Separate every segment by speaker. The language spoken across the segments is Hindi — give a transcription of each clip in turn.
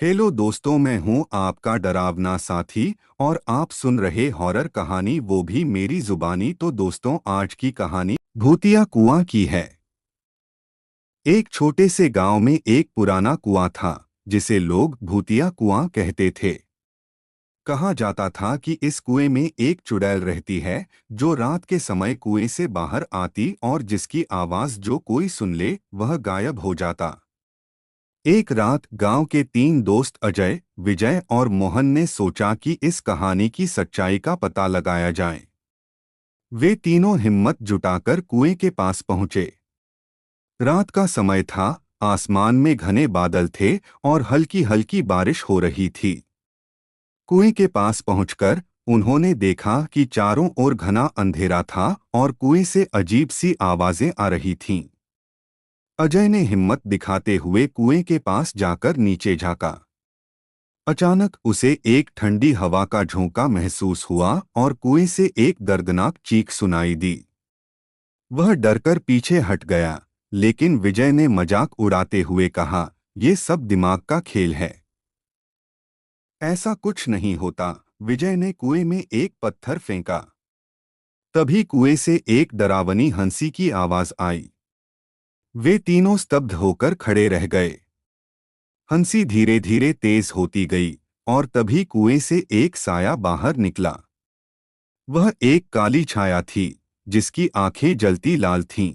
Speaker 1: हेलो दोस्तों, मैं हूं आपका डरावना साथी और आप सुन रहे हॉरर कहानी, वो भी मेरी जुबानी। तो दोस्तों, आज की कहानी भूतिया कुआं की है। एक छोटे से गांव में एक पुराना कुआं था जिसे लोग भूतिया कुआं कहते थे। कहा जाता था कि इस कुएं में एक चुड़ैल रहती है जो रात के समय कुएं से बाहर आती और जिसकी आवाज जो कोई सुन ले वह गायब हो जाता। एक रात गांव के तीन दोस्त अजय, विजय और मोहन ने सोचा कि इस कहानी की सच्चाई का पता लगाया जाए। वे तीनों हिम्मत जुटाकर कुएं के पास पहुंचे। रात का समय था, आसमान में घने बादल थे और हल्की हल्की बारिश हो रही थी। कुएं के पास पहुंचकर उन्होंने देखा कि चारों ओर घना अंधेरा था और कुएं से अजीब सी आवाजें आ रही थीं। अजय ने हिम्मत दिखाते हुए कुएं के पास जाकर नीचे झांका। अचानक उसे एक ठंडी हवा का झोंका महसूस हुआ और कुएं से एक दर्दनाक चीख सुनाई दी। वह डरकर पीछे हट गया, लेकिन विजय ने मजाक उड़ाते हुए कहा, "ये सब दिमाग का खेल है। ऐसा कुछ नहीं होता।" विजय ने कुएं में एक पत्थर फेंका। तभी कुएं से एक डरावनी हंसी की आवाज आई। वे तीनों स्तब्ध होकर खड़े रह गए। हंसी धीरे धीरे तेज होती गई और तभी कुएं से एक साया बाहर निकला। वह एक काली छाया थी जिसकी आंखें जलती लाल थीं।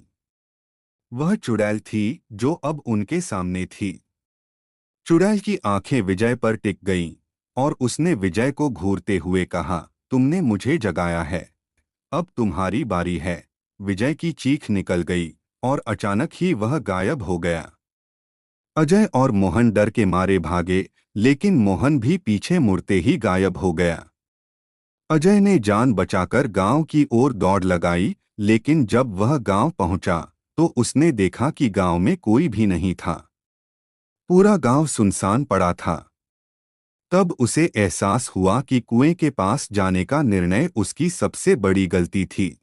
Speaker 1: वह चुड़ैल थी जो अब उनके सामने थी। चुड़ैल की आंखें विजय पर टिक गईं और उसने विजय को घूरते हुए कहा, "तुमने मुझे जगाया है, अब तुम्हारी बारी है।" विजय की चीख निकल गई और अचानक ही वह गायब हो गया। अजय और मोहन डर के मारे भागे, लेकिन मोहन भी पीछे मुड़ते ही गायब हो गया। अजय ने जान बचाकर गांव की ओर दौड़ लगाई, लेकिन जब वह गांव पहुंचा तो उसने देखा कि गांव में कोई भी नहीं था। पूरा गांव सुनसान पड़ा था। तब उसे एहसास हुआ कि कुएं के पास जाने का निर्णय उसकी सबसे बड़ी गलती थी।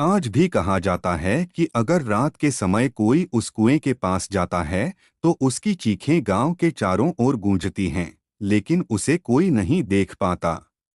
Speaker 1: आज भी कहा जाता है कि अगर रात के समय कोई उस कुएं के पास जाता है तो उसकी चीखें गांव के चारों ओर गूंजती हैं, लेकिन उसे कोई नहीं देख पाता।